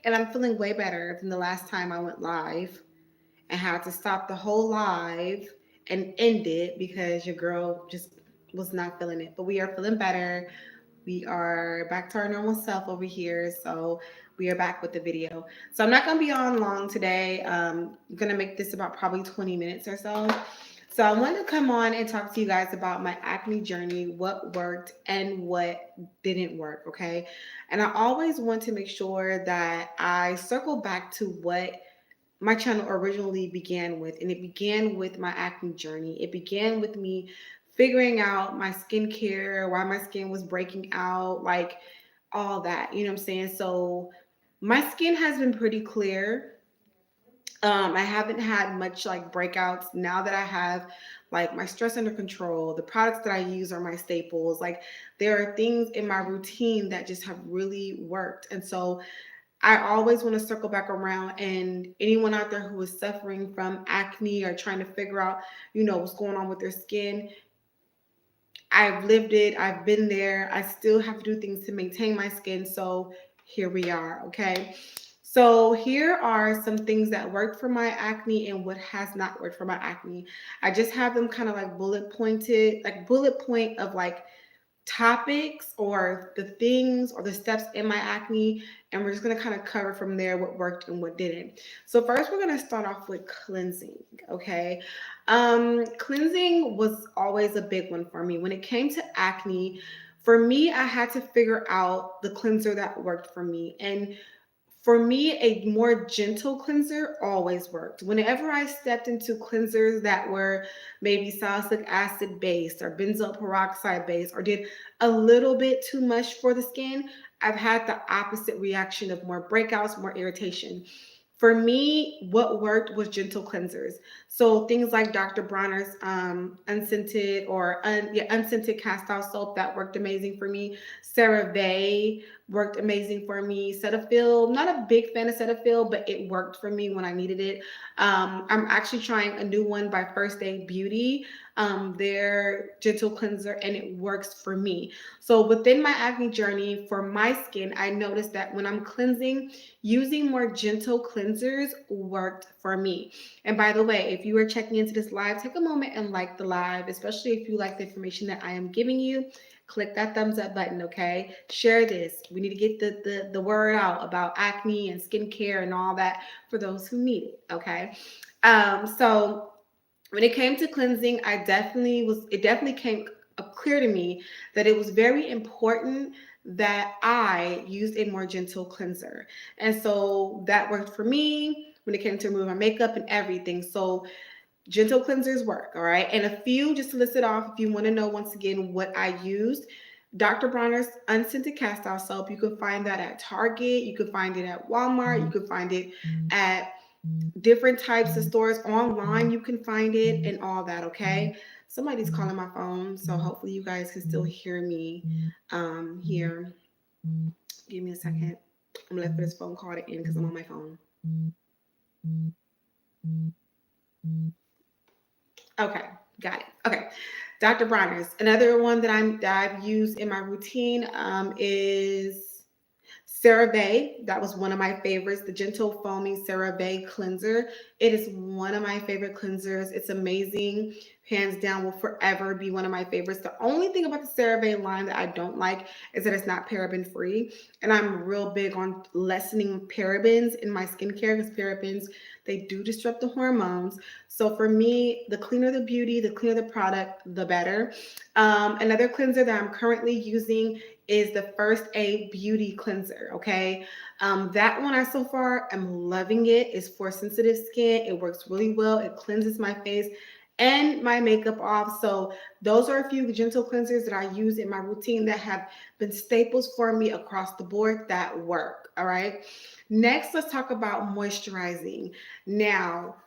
And I'm feeling way better than the last time I went live and had to stop the whole live and end it because your girl just was not feeling it. But we are feeling better. We are back to our normal self over here. So we are back with the video. So I'm not going to be on long today. I'm going to make this about probably 20 minutes or so. So I wanted to come on and talk to you guys about my acne journey, what worked and what didn't work, okay? And I always want to make sure that I circle back to what my channel originally began with, and it began with my acne journey. It began with me figuring out my skincare, why my skin was breaking out, like all that, you know what I'm saying? So my skin has been pretty clear. I haven't had much like breakouts now that I have like my stress under control. The products that I use are my staples. Like there are things in my routine that just have really worked. And so I always want to circle back around, and anyone out there who is suffering from acne or trying to figure out, what's going on with their skin, I've lived it. I've been there. I still have to do things to maintain my skin. So here we are. Okay. So here are some things that worked for my acne and what has not worked for my acne. I just have them kind of like bullet pointed, like bullet point of like topics or the things or the steps in my acne, and we're just going to kind of cover from there what worked and what didn't. So first we're going to start off with cleansing. Okay. Cleansing was always a big one for me when it came to acne. For me, I had to figure out the cleanser that worked for me, and for me, a more gentle cleanser always worked. Whenever I stepped into cleansers that were maybe salicylic acid based or benzoyl peroxide based or did a little bit too much for the skin, I've had the opposite reaction of more breakouts, more irritation. For me, what worked was gentle cleansers. So things like Dr. Bronner's unscented or unscented cast off soap that worked amazing for me. CeraVe worked amazing for me. Cetaphil, not a big fan of Cetaphil, but it worked for me when I needed it. I'm actually trying a new one by First Aid Beauty, their gentle cleanser, and it works for me. So within my acne journey for my skin, I noticed that when I'm cleansing, using more gentle cleansers worked for me. And by the way, if you are checking into this live, take a moment and like the live, especially if you like the information that I am giving you. Click that thumbs up button, okay? Share this. We need to get the word out about acne and skincare and all that for those who need it, okay? So when it came to cleansing, it definitely came up clear to me that it was very important that I used a more gentle cleanser. And so that worked for me when it came to remove my makeup and everything. So gentle cleansers work, all right? And a few, just to list it off, if you want to know once again what I used. Dr. Bronner's unscented cast off soap. You can find that at Target. You can find it at Walmart. You can find it at different types of stores online. You can find it and all that, okay? Somebody's calling my phone, so hopefully you guys can still hear me here. Give me a second. I'm gonna let this phone call to end because I'm on my phone. Okay, got it. Okay, Dr. Bronner's. Another one that I've used in my routine is CeraVe. That was one of my favorites. The Gentle Foaming CeraVe cleanser. It is one of my favorite cleansers. It's amazing. Hands down, will forever be one of my favorites. The only thing about the CeraVe line that I don't like is that it's not paraben free, and I'm real big on lessening parabens in my skincare because parabens, they do disrupt the hormones. So for me, the cleaner the beauty, the cleaner the product, the better. Another cleanser that I'm currently using is the First Aid Beauty cleanser. Okay, that one I so far am loving it. It's for sensitive skin. It works really well. It cleanses my face and my makeup off. So those are a few gentle cleansers that I use in my routine that have been staples for me across the board that work. All right. Next, let's talk about moisturizing. Now,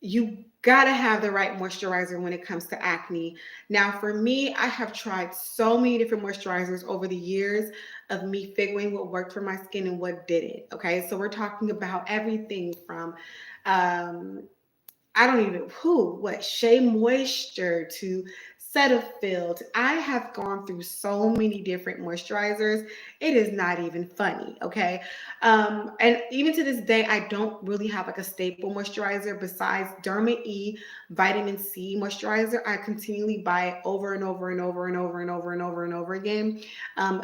you gotta have the right moisturizer when it comes to acne. Now, for me, I have tried so many different moisturizers over the years of me figuring what worked for my skin and what didn't. Okay, so we're talking about everything from I don't even Shea Moisture to Cetaphil. I have gone through so many different moisturizers. It is not even funny, okay? And even to this day, I don't really have like a staple moisturizer besides Derma E vitamin C moisturizer. I continually buy it over and over and over and over and over and over and over again.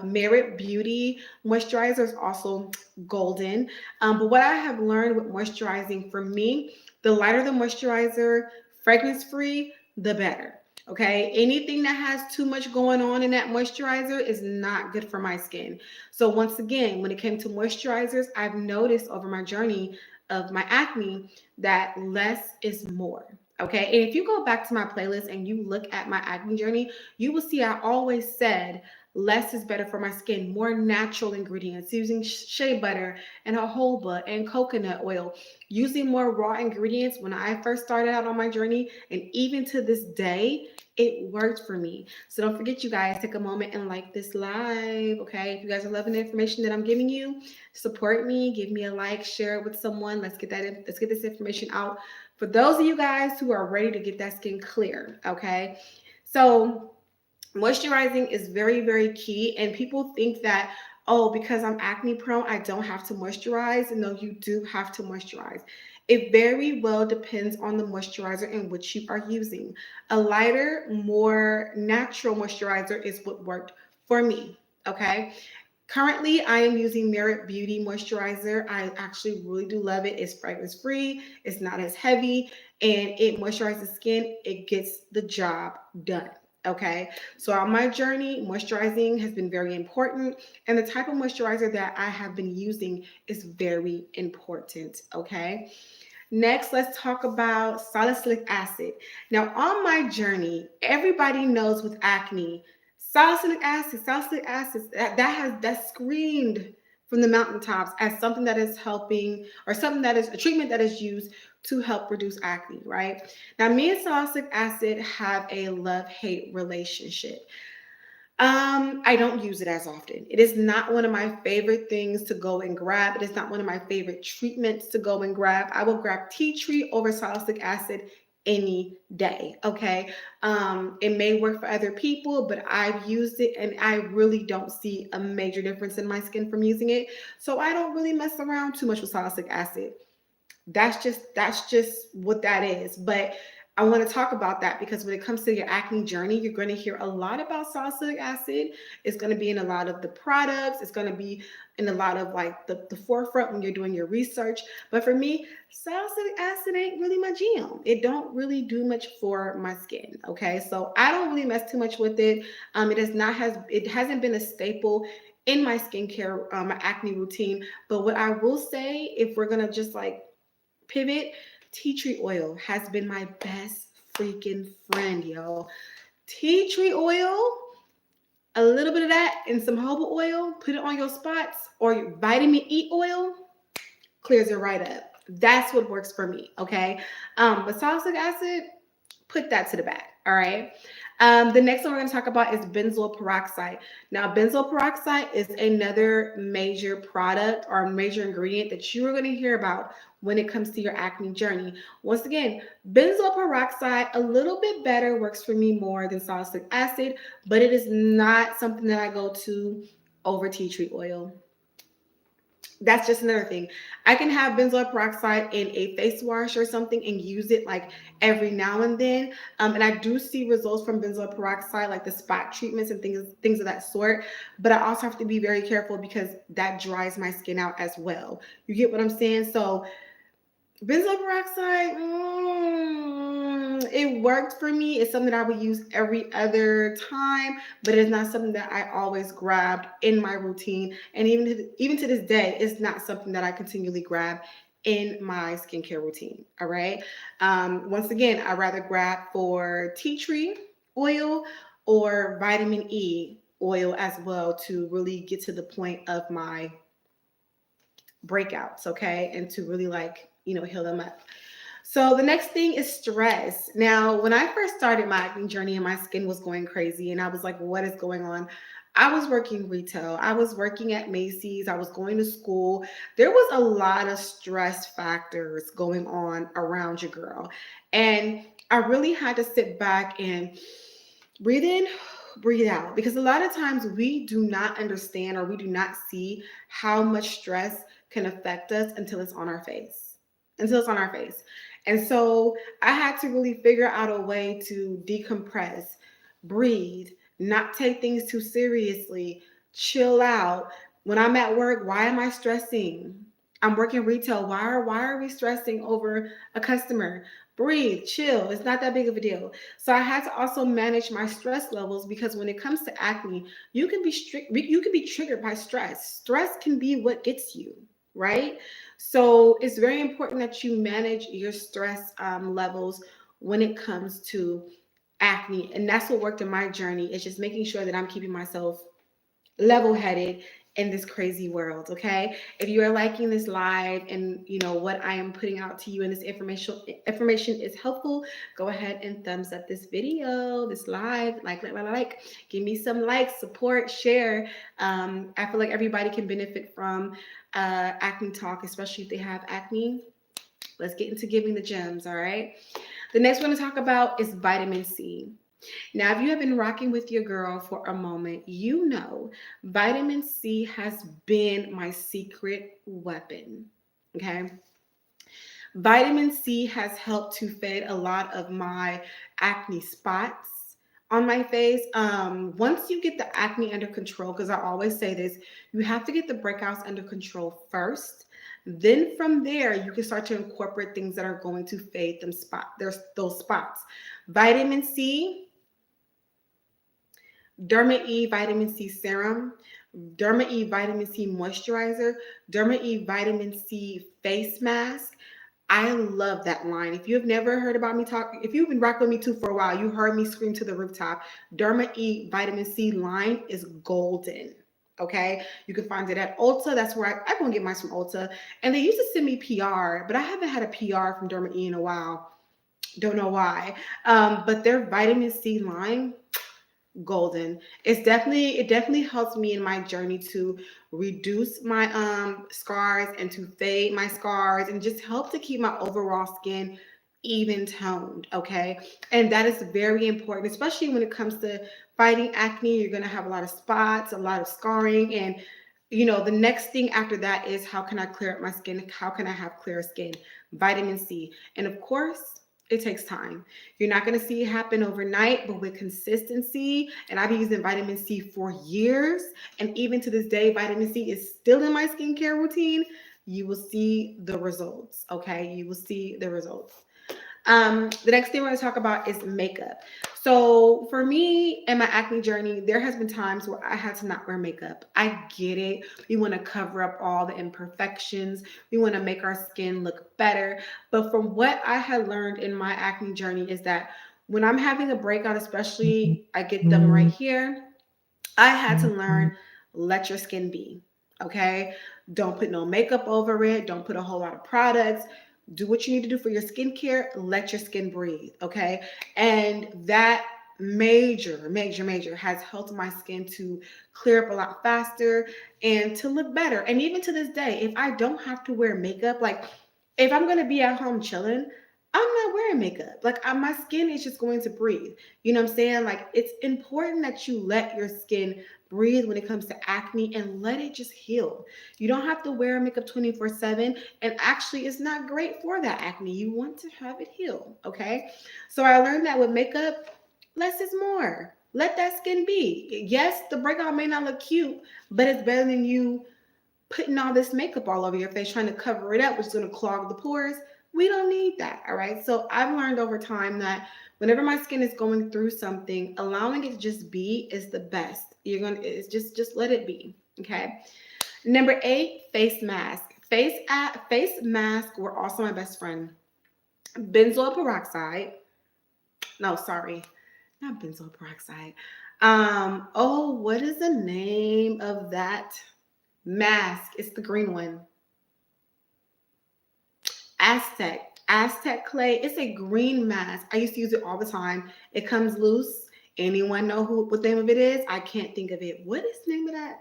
Merit Beauty moisturizer is also golden. But what I have learned with moisturizing, for me, the lighter the moisturizer, fragrance free, the better. Okay, anything that has too much going on in that moisturizer is not good for my skin. So, once again, when it came to moisturizers, I've noticed over my journey of my acne that less is more. Okay, and if you go back to my playlist and you look at my acne journey, you will see I always said less is better for my skin, more natural ingredients, using shea butter and jojoba and coconut oil, using more raw ingredients when I first started out on my journey. And even to this day, it worked for me. So don't forget, you guys, take a moment and like this live. Okay, if you guys are loving the information that I'm giving you, support me, give me a like, share it with someone. Let's get this information out for those of you guys who are ready to get that skin clear. Okay, so moisturizing is very, very key. And people think that, oh, because I'm acne prone, I don't have to moisturize. No, you do have to moisturize. It very well depends on the moisturizer in which you are using. A lighter, more natural moisturizer is what worked for me. Okay. Currently, I am using Merit Beauty moisturizer. I actually really do love it. It's fragrance free, it's not as heavy, and it moisturizes skin. It gets the job done. Okay, so on my journey, moisturizing has been very important, and the type of moisturizer that I have been using is very important. Okay, next, let's talk about salicylic acid. Now, on my journey, everybody knows with acne, salicylic acid, that screamed from the mountaintops as something that is helping, or something that is a treatment that is used to help reduce acne, right? Now, me and salicylic acid have a love-hate relationship. I don't use it as often. It is not one of my favorite things to go and grab. It is not one of my favorite treatments to go and grab. I will grab tea tree over salicylic acid any day. Okay. It may work for other people, but I've used it and I really don't see a major difference in my skin from using it. So I don't really mess around too much with salicylic acid. That's just what that is. But I want to talk about that because when it comes to your acne journey, you're going to hear a lot about salicylic acid. It's going to be in a lot of the products. It's going to be in a lot of like the forefront when you're doing your research. But for me, salicylic acid ain't really my jam. It don't really do much for my skin. Okay, so I don't really mess too much with it. It hasn't been a staple in my skincare, my acne routine. But what I will say, if we're gonna just like pivot, tea tree oil has been my best freaking friend, yo. Tea tree oil, a little bit of that and some jojoba oil, put it on your spots, or your vitamin E oil, clears it right up. That's what works for me, okay? But salicylic acid, put that to the back, all right? The next one we're going to talk about is benzoyl peroxide. Now, benzoyl peroxide is another major product or major ingredient that you are going to hear about when it comes to your acne journey. Once again, benzoyl peroxide, a little bit better, works for me more than salicylic acid, but it is not something that I go to over tea tree oil. That's just another thing. I can have benzoyl peroxide in a face wash or something and use it like every now and then. And I do see results from benzoyl peroxide, like the spot treatments and things of that sort. But I also have to be very careful because that dries my skin out as well. You get what I'm saying? So benzoyl peroxide, it worked for me. It's something I would use every other time, but it's not something that I always grabbed in my routine. And even to this day, it's not something that I continually grab in my skincare routine. All right. Once again, I rather grab for tea tree oil or vitamin E oil as well to really get to the point of my breakouts, okay, and to really like, heal them up. So the next thing is stress. Now, when I first started my acne journey and my skin was going crazy and I was like, what is going on? I was working retail. I was working at Macy's. I was going to school. There was a lot of stress factors going on around your girl. And I really had to sit back and Breathe in, breathe out. Because a lot of times we do not understand or we do not see how much stress can affect us until it's on our face. Until it's on our face. And so I had to really figure out a way to decompress, breathe, not take things too seriously, chill out. When I'm at work, why am I stressing? I'm working retail. Why are we stressing over a customer? Breathe, chill. It's not that big of a deal. So I had to also manage my stress levels because when it comes to acne, you can be triggered by stress. Stress can be what gets you, right? So it's very important that you manage your stress levels when it comes to acne. And that's what worked in my journey. It's just making sure that I'm keeping myself level headed in this crazy world. Okay, if you are liking this live and you know what I am putting out to you and this information is helpful, go ahead and thumbs up this video, this live, like, give me some likes, support, share. I feel like everybody can benefit from acne talk, especially if they have acne. Let's get into giving the gems. All right, the next one to talk about is vitamin C. Now, if you have been rocking with your girl for a moment, you know vitamin C has been my secret weapon. Okay. Vitamin C has helped to fade a lot of my acne spots on my face. Once you get the acne under control, because I always say this, you have to get the breakouts under control first. Then from there, you can start to incorporate things that are going to fade there's those spots. Vitamin C, Derma E vitamin C serum, Derma E vitamin C moisturizer, Derma E vitamin C face mask. I love that line. If you have never heard about me talk, if you've been rocking with me too for a while, you heard me scream to the rooftop. Derma E vitamin C line is golden. Okay, you can find it at Ulta. That's where I go and get mine from Ulta. And they used to send me PR, but I haven't had a PR from Derma E in a while. Don't know why. But their vitamin C line, golden. It definitely helps me in my journey to reduce my scars and to fade my scars and just help to keep my overall skin even toned. Okay, and that is very important, especially when it comes to fighting acne. You're going to have a lot of spots, a lot of scarring, and you know the next thing after that is how can I clear up my skin, how can I have clear skin? Vitamin C. And of course, it takes time. You're not going to see it happen overnight, but with consistency, and I've been using vitamin C for years, and even to this day, vitamin C is still in my skincare routine. You will see the results. Okay, you will see the results. The next thing we're going to talk about is makeup. So for me and my acne journey, there has been times where I had to not wear makeup. I get it. We want to cover up all the imperfections. We want to make our skin look better. But from what I had learned in my acne journey is that when I'm having a breakout, especially I get them right here, I had to learn, let your skin be. Okay. Don't put no makeup over it. Don't put a whole lot of products. Do what you need to do for your skincare. Let your skin breathe. Okay. And that major has helped my skin to clear up a lot faster and to look better. And even to this day, if I don't have to wear makeup, like if I'm going to be at home chilling, I'm not wearing makeup. Like my skin is just going to breathe. You know what I'm saying? Like it's important that you let your skin breathe when it comes to acne and let it just heal. You don't have to wear makeup 24/7. And actually, it's not great for that acne. You want to have it heal. Okay. So I learned that with makeup, less is more. Let that skin be. Yes, the breakout may not look cute, but it's better than you putting all this makeup all over your face, trying to cover it up, which is going to clog the pores. We don't need that. All right. So I've learned over time that whenever my skin is going through something, allowing it to just be is the best. It's just let it be. Okay. Number 8, face mask. Face mask were also my best friend. Benzoyl peroxide. No, sorry, not benzoyl peroxide. What is the name of that mask? It's the green one. Aztec clay. It's a green mask. I used to use it all the time. It comes loose. Anyone know what the name of it is? I can't think of it. What is the name of that?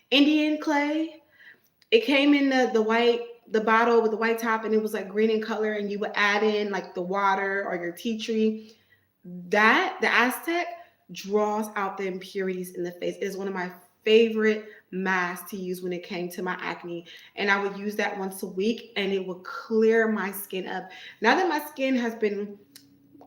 Indian clay. It came in the bottle with the white top, and it was like green in color, and you would add in like the water or your tea tree. The Aztec, draws out the impurities in the face. It is one of my favorite masks to use when it came to my acne. And I would use that once a week and it would clear my skin up. Now that my skin has been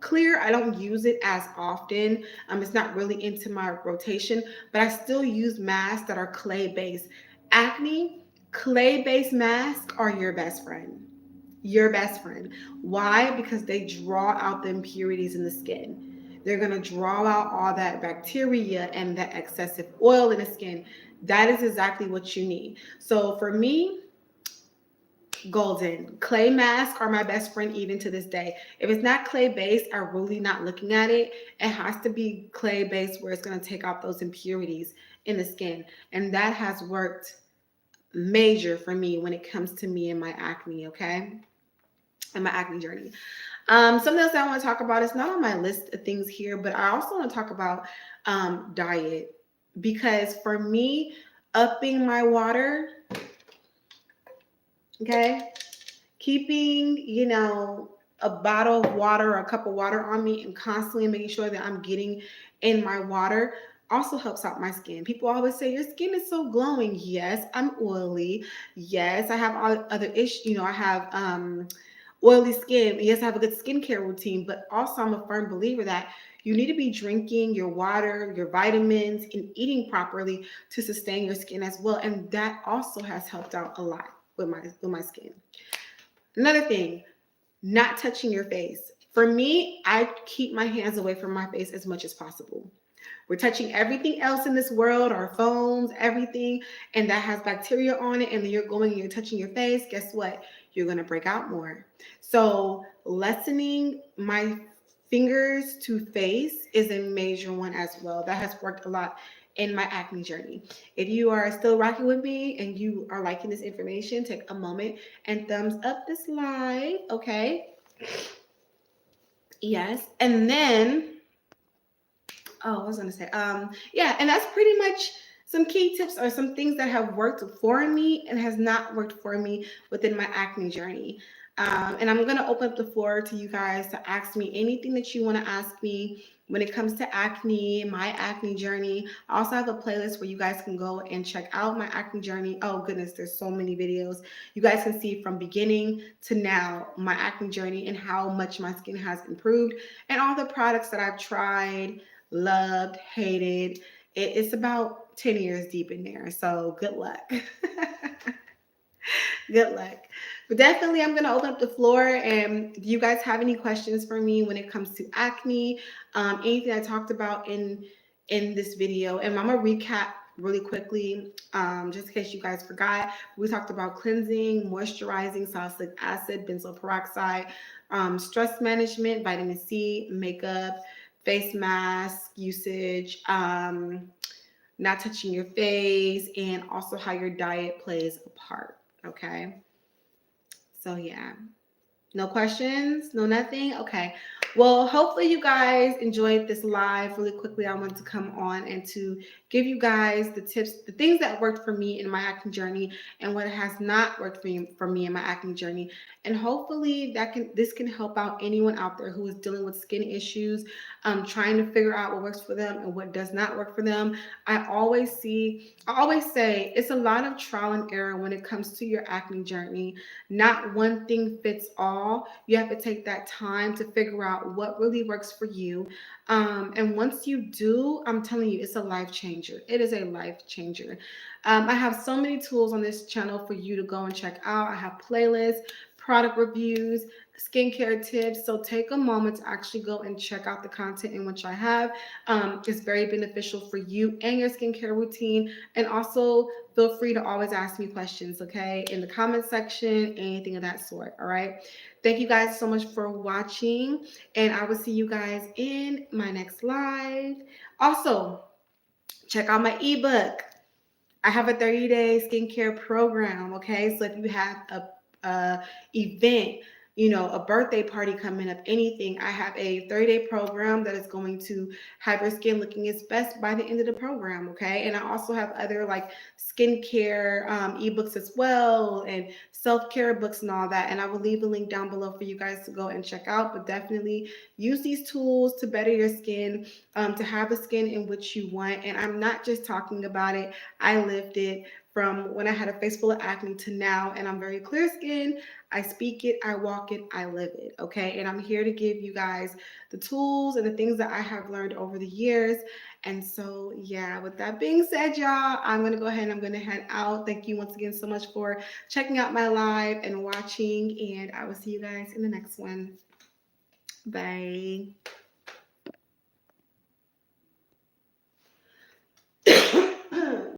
clear, I don't use it as often. It's not really into my rotation, but I still use masks that are clay based. Acne, clay based masks are your best friend. Your best friend. Why? Because they draw out the impurities in the skin. They're going to draw out all that bacteria and that excessive oil in the skin. That is exactly what you need. So for me, golden. Clay masks are my best friend even to this day. If it's not clay based, I'm really not looking at it. It has to be clay based where it's going to take out those impurities in the skin. And that has worked major for me when it comes to me and my acne, okay? And my acne journey. Something else I want to talk about, is not on my list of things here, but I also want to talk about diet. Because for me, upping my water, okay, keeping, a bottle of water or a cup of water on me and constantly making sure that I'm getting in my water also helps out my skin. People always say your skin is so glowing. Yes, I'm oily. Yes, I have all other issues. I have oily skin. Yes, I have a good skincare routine, but also I'm a firm believer that you need to be drinking your water, your vitamins, and eating properly to sustain your skin as well. And that also has helped out a lot with my skin. Another thing, not touching your face. For me, I keep my hands away from my face as much as possible. We're touching everything else in this world, our phones, everything, and that has bacteria on it, and then you're going and you're touching your face. Guess what? You're going to break out more. So lessening my fingers to face is a major one as well. That has worked a lot in my acne journey. If you are still rocking with me and you are liking this information, take a moment and thumbs up this live, okay? Yes. And then, oh, I was gonna say, yeah, and that's pretty much some key tips or some things that have worked for me and has not worked for me within my acne journey. And I'm gonna open up the floor to you guys to ask me anything that you want to ask me when it comes to acne, my acne journey. I also have a playlist where you guys can go and check out my acne journey. Oh goodness, there's so many videos. You guys can see from beginning to now my acne journey and how much my skin has improved and all the products that I've tried, loved, hated. It's about 10 years deep in there. So good luck. Good luck. But definitely, I'm going to open up the floor. And do you guys have any questions for me when it comes to acne? Anything I talked about in this video? And I'm going to recap really quickly, just in case you guys forgot. We talked about cleansing, moisturizing, salicylic acid, benzoyl peroxide, stress management, vitamin C, makeup, face mask usage, not touching your face, and also how your diet plays a part. Okay. So yeah. No questions? No nothing? Okay. Well, hopefully you guys enjoyed this live. Really quickly, I want to come on and to give you guys the tips, the things that worked for me in my acne journey and what has not worked for me in my acne journey. And hopefully this can help out anyone out there who is dealing with skin issues, trying to figure out what works for them and what does not work for them. I always say it's a lot of trial and error when it comes to your acne journey. Not one thing fits all. You have to take that time to figure out what really works for you. And once you do, I'm telling you, it's a life changer. It is a life changer. I have so many tools on this channel for you to go and check out. I have playlists, product reviews, skincare tips. So take a moment to actually go and check out the content in which I have. It's very beneficial for you and your skincare routine. And also feel free to always ask me questions, okay? In the comment section, anything of that sort, all right? Thank you guys so much for watching, and I will see you guys in my next live. Also, check out my ebook. I have a 30-day skincare program, okay? So if you have a event, a birthday party coming up, anything. I have a 30-day program that is going to have your skin looking its best by the end of the program. Okay. And I also have other like skincare ebooks as well, and self-care books and all that. And I will leave a link down below for you guys to go and check out. But definitely use these tools to better your skin, to have the skin in which you want. And I'm not just talking about it. I lived it from when I had a face full of acne to now, and I'm very clear skinned. I speak it, I walk it, I live it. Okay. And I'm here to give you guys the tools and the things that I have learned over the years. And so, yeah, with that being said, y'all, I'm going to go ahead and I'm going to head out. Thank you once again so much for checking out my live and watching. And I will see you guys in the next one. Bye.